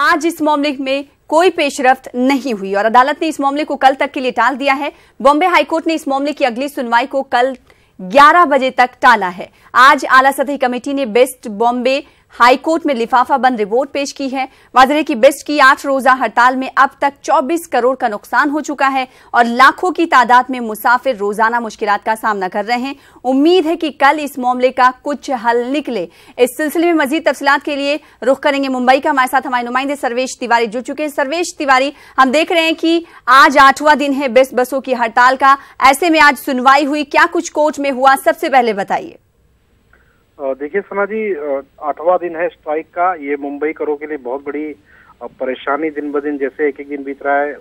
आज इस मामले में कोई पेशरफ्त नहीं हुई और अदालत ने इस मामले को कल तक के लिए टाल दिया है। बॉम्बे हाईकोर्ट ने इस मामले की अगली सुनवाई को कल 11 बजे तक टाला है। आज आला सतही कमेटी ने बेस्ट बॉम्बे हाईकोर्ट में लिफाफा बंद रिपोर्ट पेश की है। वाज़ेह है कि बेस्ट की 8 रोजा हड़ताल में अब तक 24 करोड़ का नुकसान हो चुका है और लाखों की तादाद में मुसाफिर रोजाना मुश्किलात का सामना कर रहे हैं। उम्मीद है कि कल इस मामले का कुछ हल निकले। इस सिलसिले में मजीद तफसीलात के लिए रुख करेंगे मुंबई का। हमारे साथ हमारे नुमाइंदे सर्वेश तिवारी जुड़ चुके हैं। सर्वेश तिवारी, हम देख रहे हैं कि आज 8वां दिन है बेस्ट बसों की हड़ताल का। ऐसे में आज सुनवाई हुई, क्या कुछ कोर्ट में हुआ, सबसे पहले बताइए। देखिए सना जी, 8वां दिन है स्ट्राइक का। ये मुंबई करों के लिए बहुत बड़ी परेशानी दिन ब दिन जैसे एक एक दिन बीत रहा है।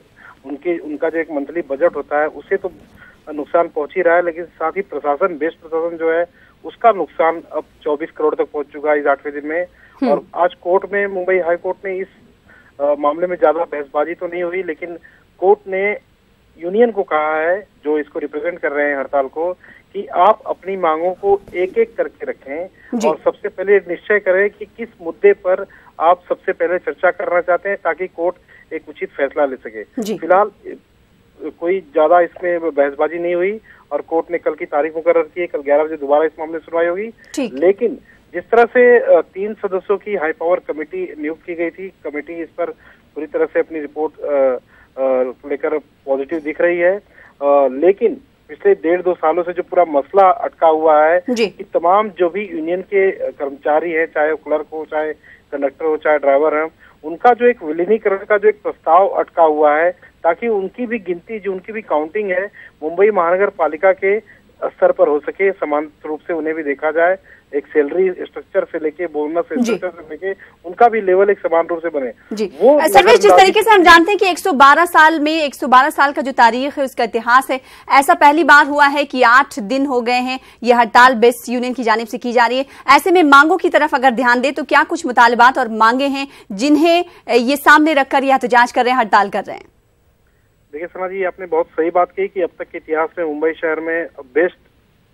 उनका जो एक मंथली बजट होता है उसे तो नुकसान पहुंच ही रहा है, लेकिन साथ ही प्रशासन, बेस्ट प्रशासन जो है उसका नुकसान अब 24 करोड़ तक पहुंच चुका है इस 8वें दिन में। और आज कोर्ट में, मुंबई हाई कोर्ट ने इस मामले में ज्यादा बहसबाजी तो नहीं हुई, लेकिन कोर्ट ने यूनियन को कहा है, जो इसको रिप्रेजेंट कर रहे हैं हड़ताल को, कि आप अपनी मांगों को एक एक करके रखें और सबसे पहले निश्चय करें कि किस मुद्दे पर आप सबसे पहले चर्चा करना चाहते हैं, ताकि कोर्ट एक उचित फैसला ले सके। फिलहाल कोई ज्यादा इसमें बहसबाजी नहीं हुई और कोर्ट ने कल की तारीख मुकर्रर की है। कल 11 बजे दोबारा इस मामले में सुनवाई होगी। लेकिन जिस तरह से 3 सदस्यों की हाई पावर कमेटी नियुक्त की गई थी, कमेटी इस पर पूरी तरह से अपनी रिपोर्ट लेकर पॉजिटिव दिख रही है। लेकिन पिछले 1.5-2 सालों से जो पूरा मसला अटका हुआ है कि तमाम जो भी यूनियन के कर्मचारी हैं, चाहे वो क्लर्क हो, चाहे कंडक्टर हो, चाहे ड्राइवर हैं, उनका जो एक विलीनीकरण का जो एक प्रस्ताव अटका हुआ है, ताकि उनकी भी गिनती, जो उनकी भी काउंटिंग है, मुंबई महानगर पालिका के स्तर पर हो सके, समान रूप से उन्हें भी देखा जाए। एक सैलरी स्ट्रक्चर से लेके, बोनस स्ट्रक्चर से लेके, उनका भी लेवल एक समान रूप से बने। वो सर्वेश, जिस तरीके से हम जानते हैं कि 112 साल में 112 साल का जो तारीख है, उसका इतिहास है, ऐसा पहली बार हुआ है कि 8 दिन हो गए हैं ये हड़ताल बेस्ट यूनियन की जानिब से की जा रही है। ऐसे में मांगों की तरफ अगर ध्यान दे तो क्या कुछ मुतालबात और मांगे हैं जिन्हें ये सामने रखकर यह एहतजाज कर रहे हैं, हड़ताल कर रहे हैं? देखिए सना जी, आपने बहुत सही बात कही कि अब तक के इतिहास में मुंबई शहर में बेस्ट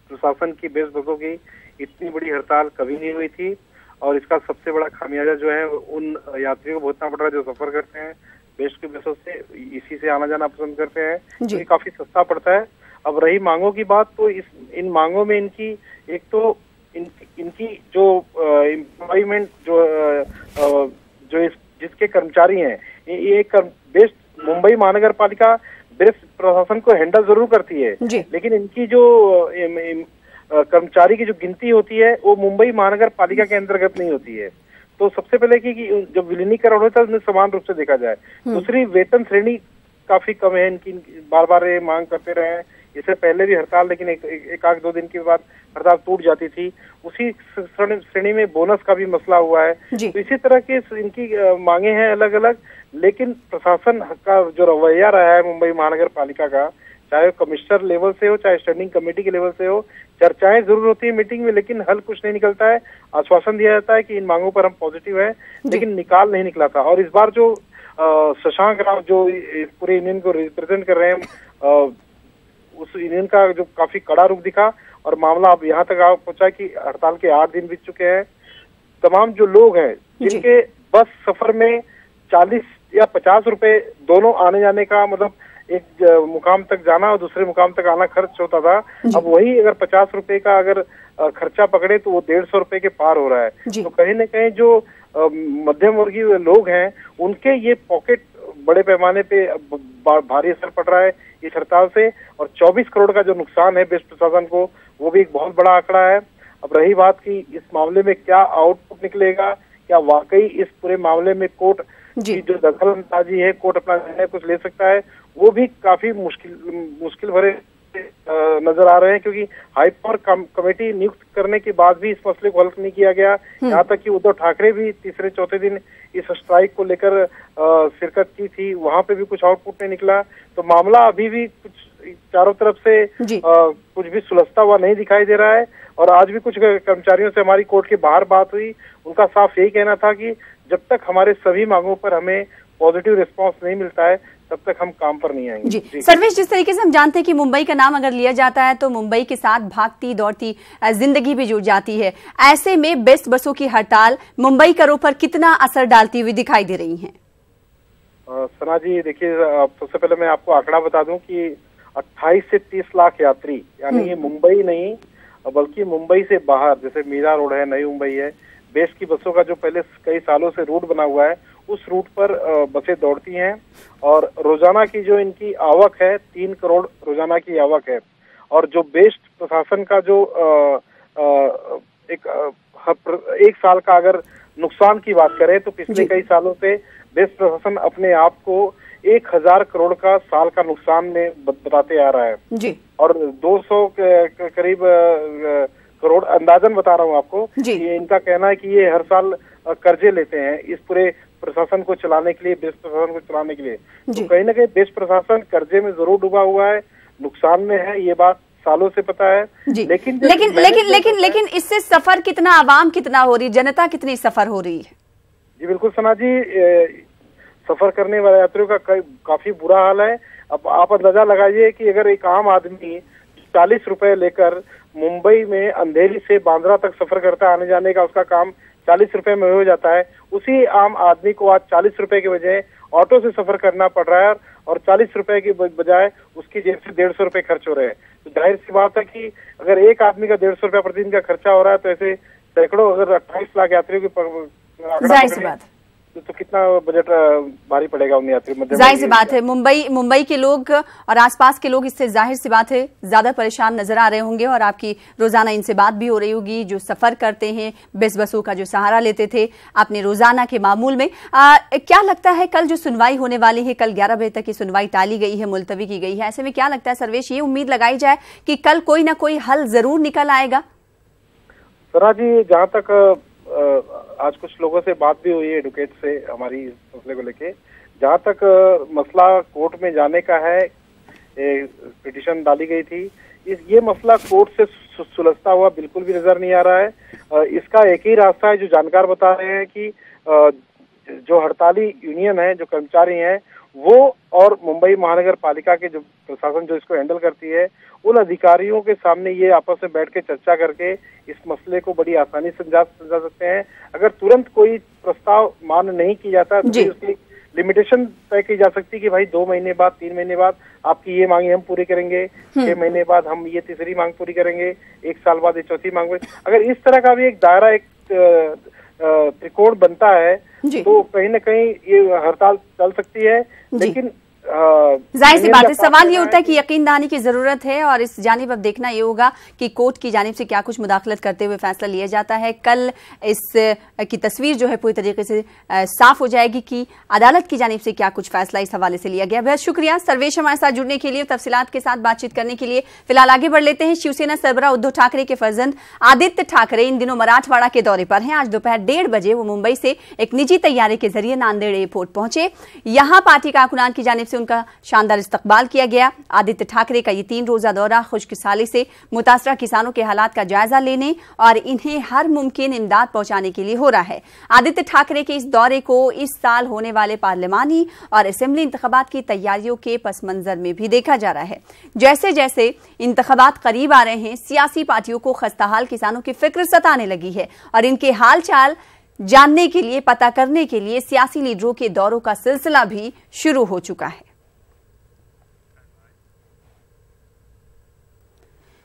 प्रशासन की, बेस्ट बसों की इतनी बड़ी हड़ताल कभी नहीं हुई थी। और इसका सबसे बड़ा खामियाजा जो है उन यात्रियों को भुगतना पड़ रहा है जो सफर करते हैं बेस्ट की बसों से, इसी से आना जाना पसंद करते हैं, क्योंकि काफी सस्ता पड़ता है। अब रही मांगों की बात, तो इन मांगों में इनकी एक तो इनकी जो एम्प्लॉयमेंट जो जिसके कर्मचारी हैं, ये बेस्ट मुंबई महानगर पालिका बेस्ट प्रशासन को हैंडल जरूर करती है, लेकिन इनकी जो कर्मचारी की जो गिनती होती है वो मुंबई महानगर पालिका के अंतर्गत नहीं होती है। तो सबसे पहले कि जब विलीनीकरण होता है उसमें समान रूप से देखा जाए। दूसरी, वेतन श्रेणी काफी कम है इनकी, बार बार ये मांग करते रहे हैं। इससे पहले भी हड़ताल, लेकिन एक आध 2 दिन के बाद हड़ताल टूट जाती थी। उसी श्रेणी में बोनस का भी मसला हुआ है। तो इसी तरह की इनकी मांगे हैं अलग अलग, लेकिन प्रशासन का जो रवैया रहा है मुंबई महानगर पालिका का, चाहे कमिश्नर लेवल से हो, चाहे स्टैंडिंग कमेटी के लेवल से हो, चर्चाएं जरूर होती है मीटिंग में, लेकिन हल कुछ नहीं निकलता है। आश्वासन दिया जाता है कि इन मांगों पर हम पॉजिटिव हैं, लेकिन निकाल नहीं निकला था। और इस बार जो शशांक राव जो इस पूरे यूनियन को रिप्रेजेंट कर रहे हैं, उस यूनियन का जो काफी कड़ा रुख दिखा और मामला अब यहाँ तक पहुंचा कि हड़ताल के 8 दिन बीत चुके हैं। तमाम जो लोग हैं जिनके बस सफर में 40 या 50 रुपए दोनों आने जाने का, मतलब एक मुकाम तक जाना और दूसरे मुकाम तक आना खर्च होता था, अब वही अगर 50 रुपए का अगर खर्चा पकड़े तो वो 150 रुपए के पार हो रहा है। तो कहीं न कहीं जो मध्यम वर्गीय लोग हैं उनके ये पॉकेट बड़े पैमाने पे भारी असर पड़ रहा है इस हड़ताल से। और 24 करोड़ का जो नुकसान है बेस्ट प्रशासन को, वो भी एक बहुत बड़ा आंकड़ा है। अब रही बात कि इस मामले में क्या आउटपुट निकलेगा, क्या वाकई इस पूरे मामले में कोर्ट की जो दखलंदाजी है, कोर्ट अपना निर्णय कुछ ले सकता है, वो भी काफी मुश्किल भरे नजर आ रहे हैं, क्योंकि हाई पावर कमेटी नियुक्त करने के बाद भी इस मसले को हल नहीं किया गया। यहाँ तक कि उद्धव ठाकरे भी तीसरे चौथे दिन इस स्ट्राइक को लेकर शिरकत की थी, वहां पे भी कुछ आउटपुट नहीं निकला। तो मामला अभी भी कुछ चारों तरफ से कुछ भी सुलझता हुआ नहीं दिखाई दे रहा है। और आज भी कुछ कर्मचारियों से हमारी कोर्ट के बाहर बात हुई, उनका साफ यही कहना था कि जब तक हमारे सभी मांगों पर हमें पॉजिटिव रिस्पांस नहीं मिलता है, तब तब तक हम काम पर नहीं आएंगे। जी सर्वेश, जिस तरीके से हम जानते हैं कि मुंबई का नाम अगर लिया जाता है तो मुंबई के साथ भागती दौड़ती जिंदगी भी जुड़ जाती है, ऐसे में बेस्ट बसों की हड़ताल मुंबई करों पर कितना असर डालती हुई दिखाई दे रही है? सना जी देखिए, सबसे पहले मैं आपको आंकड़ा बता दूं कि 28 से 30 लाख यात्री, यानी ये मुंबई नहीं बल्कि मुंबई से बाहर, जैसे मीरा रोड है, नई मुंबई है, बेस्ट की बसों का जो पहले कई सालों से रूट बना हुआ है उस रूट पर बसें दौड़ती हैं और रोजाना की जो इनकी आवक है 3 करोड़ रोजाना की आवक है। और जो बेस्ट प्रशासन का जो एक साल का अगर नुकसान की बात करें तो पिछले कई सालों से बेस्ट प्रशासन अपने आप को 1000 करोड़ का साल का नुकसान में बताते आ रहा है जी। और 200 के करीब करोड़ अंदाजन बता रहा हूँ आपको। ये इनका कहना है कि ये हर साल कर्जे लेते हैं इस पूरे प्रशासन को चलाने के लिए, बेस्ट प्रशासन को चलाने के लिए। तो कहीं ना कहीं बेस्ट प्रशासन कर्जे में जरूर डूबा हुआ है, नुकसान में है, ये बात सालों से पता है। लेकिन इससे सफर कितना, आवाम कितना हो रही, जनता कितनी सफर हो रही है? जी बिल्कुल सना जी, सफर करने वाले यात्रियों का काफी बुरा हाल है। अब आप अंदाजा लगाइए कि अगर एक आम आदमी 40 रुपए लेकर मुंबई में अंधेरी से बांद्रा तक सफर करता है, आने जाने का उसका काम 40 रुपए में हो जाता है, उसी आम आदमी को आज 40 रुपए के बजाय ऑटो से सफर करना पड़ रहा है और 40 रुपए की बजाय उसकी जेब से 150 रुपए खर्च हो रहे हैं। तो जाहिर सी बात है कि अगर एक आदमी का 150 रुपया प्रतिदिन का खर्चा हो रहा है तो ऐसे सैकड़ों, अगर 28 लाख यात्रियों की जाहिर सी बात तो कितना बजट भारी पड़ेगा उन यात्रियों में। जाहिर सी बात है मुंबई के लोग और आसपास के लोग इससे जाहिर सी बात है ज्यादा परेशान नजर आ रहे होंगे और आपकी रोजाना इनसे बात भी हो रही होगी जो सफर करते हैं, बेस्ट बसों का जो सहारा लेते थे अपने रोजाना के मामूल में। क्या लगता है कल जो सुनवाई होने वाली है, कल 11 बजे तक की सुनवाई टाली गई है, मुलतवी की गई है, ऐसे में क्या लगता है सर्वेश, ये उम्मीद लगाई जाए कि कल कोई ना कोई हल जरूर निकल आएगा? सरा जी, जहाँ तक आज कुछ लोगों से बात भी हुई है, एडवोकेट से, हमारी इस मसले को लेके, जहाँ तक मसला कोर्ट में जाने का है, पिटीशन डाली गई थी, ये मसला कोर्ट से सुलझता हुआ बिल्कुल भी नजर नहीं आ रहा है। इसका एक ही रास्ता है जो जानकार बता रहे हैं कि जो हड़ताली यूनियन है, जो कर्मचारी हैं, वो और मुंबई महानगर पालिका के जो प्रशासन जो इसको हैंडल करती है, उन अधिकारियों के सामने ये आपस में बैठ के चर्चा करके इस मसले को बड़ी आसानी से समझा सकते हैं। अगर तुरंत कोई प्रस्ताव मान्य नहीं किया जाता तो उसकी लिमिटेशन तय की जा सकती है कि भाई 2 महीने बाद, 3 महीने बाद आपकी ये मांगे हम पूरी करेंगे, 6 महीने बाद हम ये तीसरी मांग पूरी करेंगे, 1 साल बाद ये चौथी मांग। अगर इस तरह का भी एक दायरा, एक त्रिकोण बनता है तो कहीं ना कहीं ये हड़ताल चल सकती है। लेकिन जाहिर सी बात है, सवाल ये उठता है कि यकीन दहानी की जरूरत है और इस जानिब अब देखना ये होगा कि कोर्ट की जानिब से क्या कुछ मुदाखलत करते हुए फैसला लिया जाता है। कल इस की तस्वीर जो है पूरी तरीके से साफ हो जाएगी कि अदालत की जानिब से क्या कुछ फैसला इस हवाले से लिया गया। बहुत शुक्रिया सर्वेश हमारे साथ जुड़ने के लिए, तफसीलात के साथ बातचीत करने के लिए। फिलहाल आगे बढ़ लेते हैं। शिवसेना सरबराह उद्धव ठाकरे के फर्जंद आदित्य ठाकरे इन दिनों मराठवाड़ा के दौरे पर हैं। आज दोपहर 1:30 बजे वो मुंबई से एक निजी तैयारी के जरिए नांदेड़ एयरपोर्ट पहुंचे। यहां पार्टी कारकुनान की जानिब से उनका शानदार इस्तकबाल किया गया। आदित्य ठाकरे का ये 3 रोजा दौरा खुशकिसाली से मुतासरा किसानों के हालात का जायजा लेने और इन्हें हर मुमकिन इमदाद पहुंचाने के लिए हो रहा है। आदित्य ठाकरे के इस दौरे को इस साल होने वाले पार्लिमानी और असेंबली इंतखाबात की तैयारियों के पस मंजर में भी देखा जा रहा है। जैसे जैसे इंतखाबात करीब आ रहे हैं, सियासी पार्टियों को खस्ताहाल किसानों की फिक्र सताने लगी है और इनके हाल चाल जानने के लिए, पता करने के लिए सियासी लीडरों के दौरों का सिलसिला भी शुरू हो चुका है।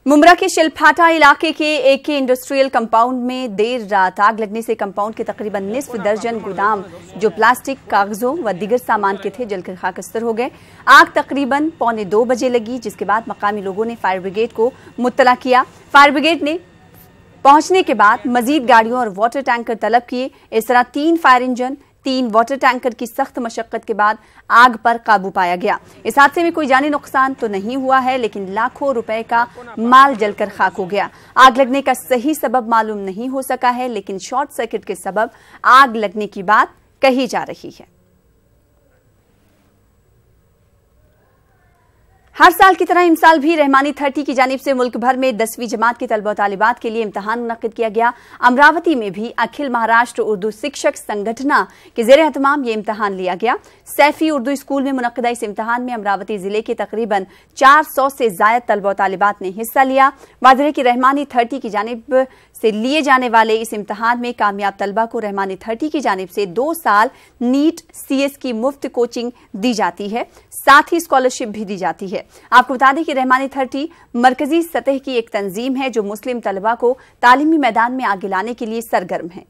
मुंब्रा के शिलफाटा इलाके के एके इंडस्ट्रियल कंपाउंड में देर रात आग लगने से कंपाउंड के तकरीबन निस्फ दर्जन गोदाम जो प्लास्टिक, कागजों व दीगर सामान के थे जलकर खाकस्तर हो गए। आग तकरीबन 1:45 बजे लगी, जिसके बाद मकामी लोगों ने फायर ब्रिगेड को मुत्तला किया। फायर ब्रिगेड ने पहुंचने के बाद मजीद गाड़ियों और वाटर टैंकर तलब किए। इस तरह 3 फायर इंजन, 3 वाटर टैंकर की सख्त मशक्कत के बाद आग पर काबू पाया गया। इस हादसे में कोई जानी नुकसान तो नहीं हुआ है, लेकिन लाखों रुपए का माल जलकर खाक हो गया। आग लगने का सही सबब मालूम नहीं हो सका है, लेकिन शॉर्ट सर्किट के सबब आग लगने की बात कही जा रही है। हर साल की तरह इस साल भी रहमानी 30 की जानिब से मुल्क भर में 10वीं जमात के तलबा तालिबात के लिए इम्तहान मुनक्किद किया गया। अमरावती में भी अखिल महाराष्ट्र उर्दू शिक्षक संगठना के जेर एहतमाम ये इम्तहान लिया गया। सैफी उर्दू स्कूल में मुनक्किदा इस इम्तहान में अमरावती जिले के तकरीबन 400 से जायद तलबा तालिबात ने हिस्सा लिया। वाज़ेह कि रहमानी 30 की जानिब से लिए जाने वाले इस इम्तहान में कामयाब तलबा को रहमानी 30 की जानिब से 2 साल नीट CS की मुफ्त कोचिंग दी जाती है, साथ ही स्कॉलरशिप भी दी जाती है। आपको बता दें कि रहमानी 30 मरकजी सतह की एक तंजीम है जो मुस्लिम तलबा को तालीमी मैदान में आगे लाने के लिए सरगर्म है।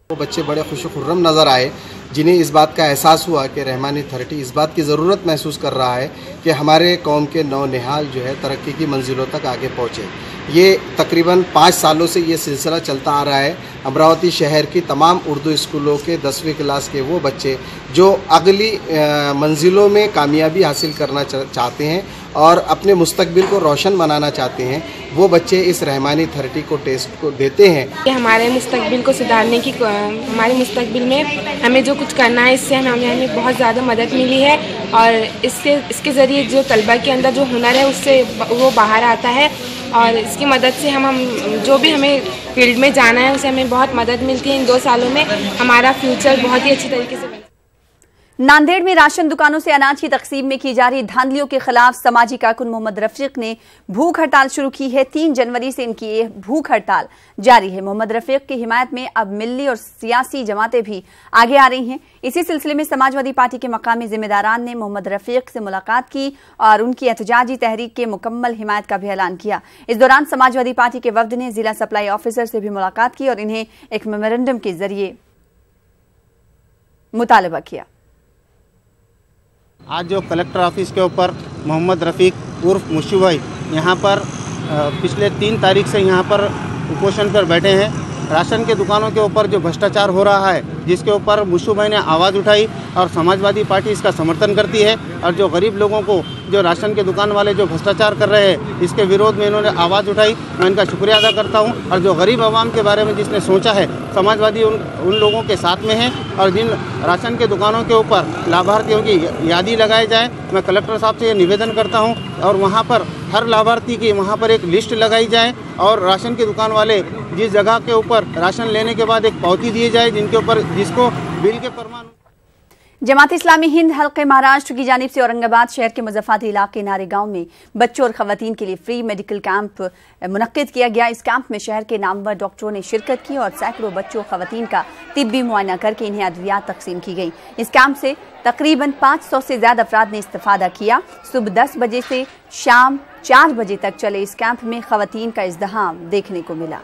वो बच्चे बड़े खुश खुर्रम नज़र आए, जिन्हें इस बात का एहसास हुआ कि रहमानी 30 इस बात की ज़रूरत महसूस कर रहा है कि हमारे कौम के नौनिहाल जो है तरक्की की मंजिलों तक आगे पहुँचे। ये तकरीबन 5 सालों से ये सिलसिला चलता आ रहा है। अमरावती शहर की तमाम उर्दू स्कूलों के 10वीं क्लास के वो बच्चे जो अगली मंजिलों में कामयाबी हासिल करना चाहते हैं और अपने मुस्तकबिल को रोशन बनाना चाहते हैं, वो बच्चे इस रहमानी 30 को टेस्ट को देते हैं। हमारे मुस्तकबिल को सुधारने की, हमारे मुस्तकबिल में हमें जो कुछ करना है, इससे हमें बहुत ज़्यादा मदद मिली है और इसके ज़रिए जो तलबा के अंदर जो हुनर है उससे वो बाहर आता है और इसकी मदद से हम जो भी हमें फील्ड में जाना है उसे हमें बहुत मदद मिलती है। इन 2 सालों में हमारा फ्यूचर बहुत ही अच्छी तरीके से नांदेड़ में राशन दुकानों से अनाज की तकसीम में की जा रही धांधलियों के खिलाफ समाजी कारकुन मोहम्मद रफीक ने भूख हड़ताल शुरू की है। 3 जनवरी से इनकी ये भूख हड़ताल जारी है। मोहम्मद रफीक की हिमायत में अब मिल्ली और सियासी जमातें भी आगे आ रही हैं। इसी सिलसिले में समाजवादी पार्टी के मकामी जिम्मेदारान ने मोहम्मद रफीक से मुलाकात की और उनकी एहतजाजी तहरीक के मुकम्मल हिमायत का भी ऐलान किया। इस दौरान समाजवादी पार्टी के वफ्द ने जिला सप्लाई ऑफिसर से भी मुलाकात की और इन्हें एक मेमोरेंडम के जरिए मुतालबा किया। आज जो कलेक्टर ऑफिस के ऊपर मोहम्मद रफ़ीक उर्फ मुश्शू भाई यहाँ पर पिछले 3 तारीख से यहाँ पर उपोषण पर बैठे हैं। राशन के दुकानों के ऊपर जो भ्रष्टाचार हो रहा है, जिसके ऊपर मुश्शू भाई ने आवाज़ उठाई और समाजवादी पार्टी इसका समर्थन करती है और जो गरीब लोगों को, जो राशन के दुकान वाले जो भ्रष्टाचार कर रहे हैं, इसके विरोध में इन्होंने आवाज़ उठाई। मैं इनका शुक्रिया अदा करता हूं। और जो गरीब आवाम के बारे में जिसने सोचा है, समाजवादी उन लोगों के साथ में है और जिन राशन के दुकानों के ऊपर लाभार्थियों की यादी लगाई जाए, मैं कलेक्टर साहब से ये निवेदन करता हूँ और वहाँ पर हर लाभार्थी की वहाँ पर एक लिस्ट लगाई जाए और राशन की दुकान वाले जिस जगह के ऊपर राशन लेने के बाद एक पावती दिए जाए जिनके ऊपर जिसको बिल के प्रमाण। जमात इस्लामी हिंद हल्के महाराष्ट्र की जानिब से औरंगाबाद शहर के मुजफ्फराबाद इलाके नारे गांव में बच्चों और खवातीन के लिए फ्री मेडिकल कैंप मुनक्किद किया गया। इस कैंप में शहर के नामवर डॉक्टरों ने शिरकत की और सैकड़ों बच्चों और खवातीन का तिब्बी मुआयना करके इन्हें अद्वियात तकसीम की गई। इस कैंप से तकरीबन 500 से ज्यादा अफराद ने इस्तिफादा किया। सुबह 10 बजे से शाम 4 बजे तक चले इस कैंप में खवातीन का इज़्दिहाम देखने को मिला।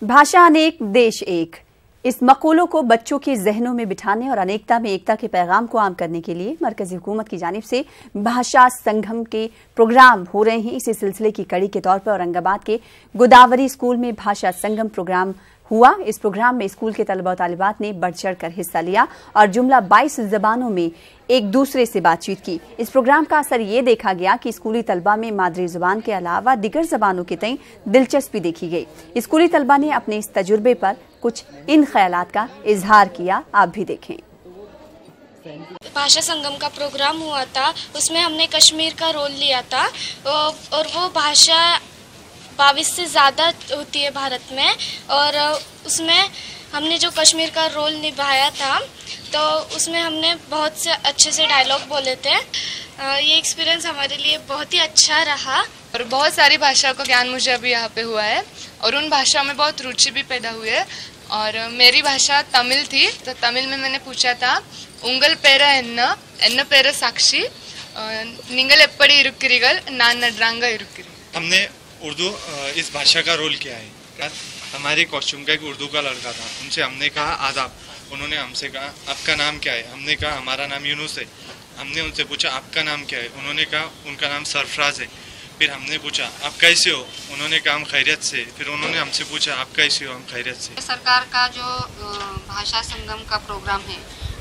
भाषा अनेक देश एक, इस मकूलों को बच्चों के जहनों में बिठाने और अनेकता में एकता के पैगाम को आम करने के लिए मरकजी हुकूमत की जानिब से भाषा संगम के प्रोग्राम हो रहे हैं। इसी सिलसिले की कड़ी के तौर पर औरंगाबाद के गोदावरी स्कूल में भाषा संगम प्रोग्राम हुआ। इस प्रोग्राम में स्कूल के तलबा और तालिबात ने बढ़ चढ़ कर हिस्सा लिया और जुमला 22 जबानों में एक दूसरे से बातचीत की। इस प्रोग्राम का असर ये देखा गया कि स्कूली तलबा में मादरी जुबान के अलावा दिगर जबानों के तई दिलचस्पी देखी गई। स्कूली तलबा ने अपने इस तजुर्बे पर कुछ इन ख्यालात का इजहार किया। आप भी देखें। भाषा संगम का प्रोग्राम हुआ था, उसमें हमने कश्मीर का रोल लिया था और वो भाषा 22 से ज़्यादा होती है भारत में और उसमें हमने जो कश्मीर का रोल निभाया था तो उसमें हमने बहुत से अच्छे से डायलॉग बोले थे। ये एक्सपीरियंस हमारे लिए बहुत ही अच्छा रहा और बहुत सारी भाषाओं का ज्ञान मुझे अभी यहाँ पे हुआ है और उन भाषाओं में बहुत रुचि भी पैदा हुई है। और मेरी भाषा तमिल थी, तो तमिल में मैंने पूछा था उंगल पेरा एन्न पेरा साक्षी निंगल एप्पड़ी इरुक्किरीगल नान नड्रांगा इरुक्किरी। हमने उर्दू इस भाषा का रोल किया है। हमारे कॉस्ट्यूम का एक उर्दू का लड़का था, उनसे हमने कहा आदाब, उन्होंने हमसे कहा आपका नाम क्या है, हमने कहा हमारा नाम यूनुस है। हमने उनसे पूछा आपका नाम क्या है, उन्होंने कहा उनका नाम सरफराज है। फिर हमने पूछा आप कैसे हो, उन्होंने कहा हम खैरियत से। फिर उन्होंने हमसे पूछा आप कैसे हो, हम खैरियत से। सरकार का जो भाषा संगम का प्रोग्राम है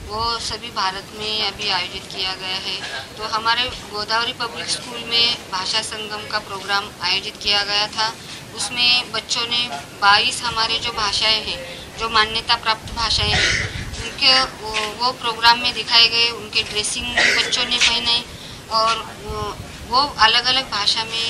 वो सभी भारत में अभी आयोजित किया गया है। तो हमारे गोदावरी पब्लिक स्कूल में भाषा संगम का प्रोग्राम आयोजित किया गया था। उसमें बच्चों ने 22 हमारे जो भाषाएं हैं जो मान्यता प्राप्त भाषाएं हैं उनके वो प्रोग्राम में दिखाए गए, उनके ड्रेसिंग बच्चों ने पहने और वो अलग अलग भाषा में।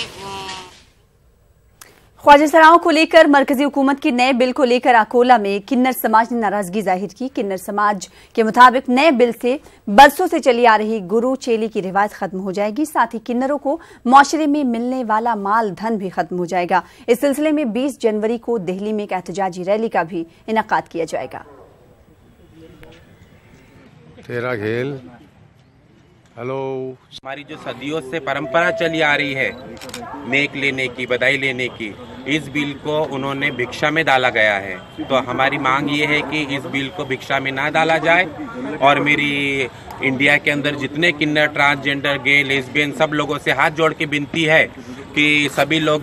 ख्वाजा सराओं को लेकर मरकजी हुकूमत के नए बिल को लेकर अकोला में किन्नर समाज ने नाराजगी जाहिर की। किन्नर समाज के मुताबिक नए बिल से बरसों से चली आ रही गुरु चेली की रिवायत खत्म हो जाएगी, साथ ही किन्नरों को माशरे में मिलने वाला माल धन भी खत्म हो जाएगा। इस सिलसिले में 20 जनवरी को दिल्ली में एक एहतजाजी रैली का भी इनेकाद किया जाएगा। तेरा खेल हेलो, हमारी जो सदियों से परंपरा चली आ रही है नेक लेने की, बधाई लेने की, इस बिल को उन्होंने भिक्षा में डाला गया है। तो हमारी मांग ये है कि इस बिल को भिक्षा में ना डाला जाए और मेरी इंडिया के अंदर जितने किन्नर, ट्रांसजेंडर, गे, लेस्बियन सब लोगों से हाथ जोड़ के विनती है कि सभी लोग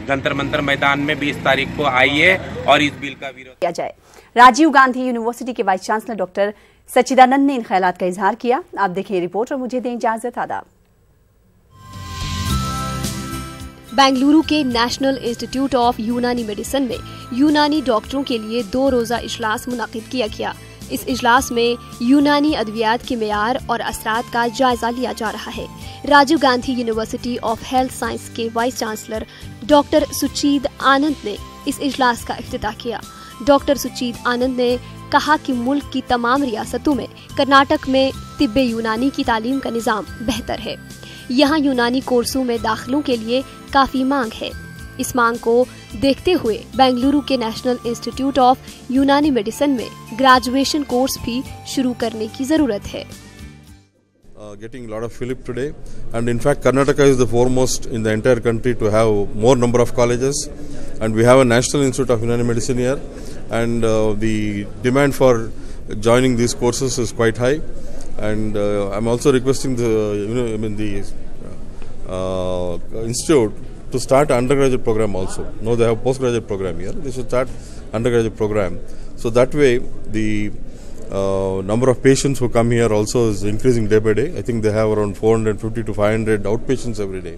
जंतर मंतर मैदान में 20 तारीख को आइए और इस बिल का विरोध किया जाए। राजीव गांधी यूनिवर्सिटी के वाइस चांसलर डॉक्टर सच्चिदानंद ने इन ख्यालात का इजहार किया। आप देखें रिपोर्ट और मुझे दें इजाजत। आदाब। बेंगलुरु के नेशनल इंस्टीट्यूट ऑफ यूनानी मेडिसिन में यूनानी डॉक्टरों के लिए 2 रोजा इजलास मुनाकिद किया गया। इस इजलास में यूनानी अद्वियात के मेयार और असरात का जायजा लिया जा रहा है। Rajiv Gandhi university of health science के vice chancellor doctor Suchid Anand ने इस इजलास का इफ्तिताह किया। डॉक्टर सुचीद आनंद ने कहा कि मुल्क की तमाम रियासतों में कर्नाटक में तिब्बे यूनानी की तालीम का निज़ाम बेहतर है। यहाँ यूनानी कोर्सों में दाखिलों के लिए काफी मांग है। इस मांग को देखते हुए बेंगलुरु के नेशनल इंस्टीट्यूट ऑफ यूनानी मेडिसिन में ग्रेजुएशन कोर्स भी शुरू करने की जरूरत है। Getting a lot of fillip today, and in fact Karnataka is the foremost in the entire country to have more number of colleges, and we have a National Institute of Unani Medicine here, and the demand for joining these courses is quite high, and I'm also requesting the institute to start undergraduate program also. No, they have postgraduate program here. They should start undergraduate program, so that way the number of patients who come here also is increasing day by day. I think they have around 450 to 500 outpatients every day.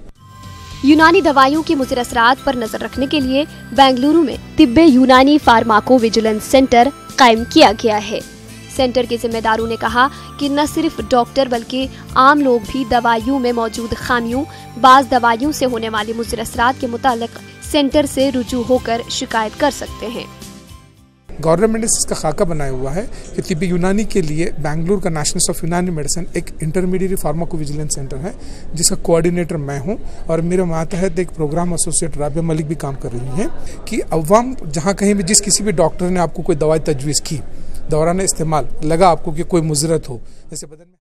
यूनानी दवाइयों के मुज़र असरात पर नजर रखने के लिए बेंगलुरु में तिब्बे यूनानी फार्माको विजिलेंस सेंटर कायम किया गया है। सेंटर के जिम्मेदारों ने कहा कि न सिर्फ डॉक्टर बल्कि आम लोग भी दवाइयों में मौजूद खामियों, बाज दवाइयों से होने वाले मुज़र असरात के मुतालिक सेंटर से रुजू होकर शिकायत कर सकते हैं। गवर्नमेंट ने इसका खाका बनाया हुआ है कि तिब्बी यूनानी के लिए बेंगलुरु का नेशनल ऑफ यूनानी मेडिसिन एक इंटरमीडिएट फार्माको विजिलेंस सेंटर है, जिसका कोऑर्डिनेटर मैं हूं, और मेरे मातहत एक प्रोग्राम एसोसिएट राबिया मलिक भी काम कर रही हैं कि अवाम जहां कहीं भी जिस किसी भी डॉक्टर ने आपको कोई दवाई तजवीज़ की, दौरान इस्तेमाल लगा आपको कि कोई मुजरत हो, जैसे बदन में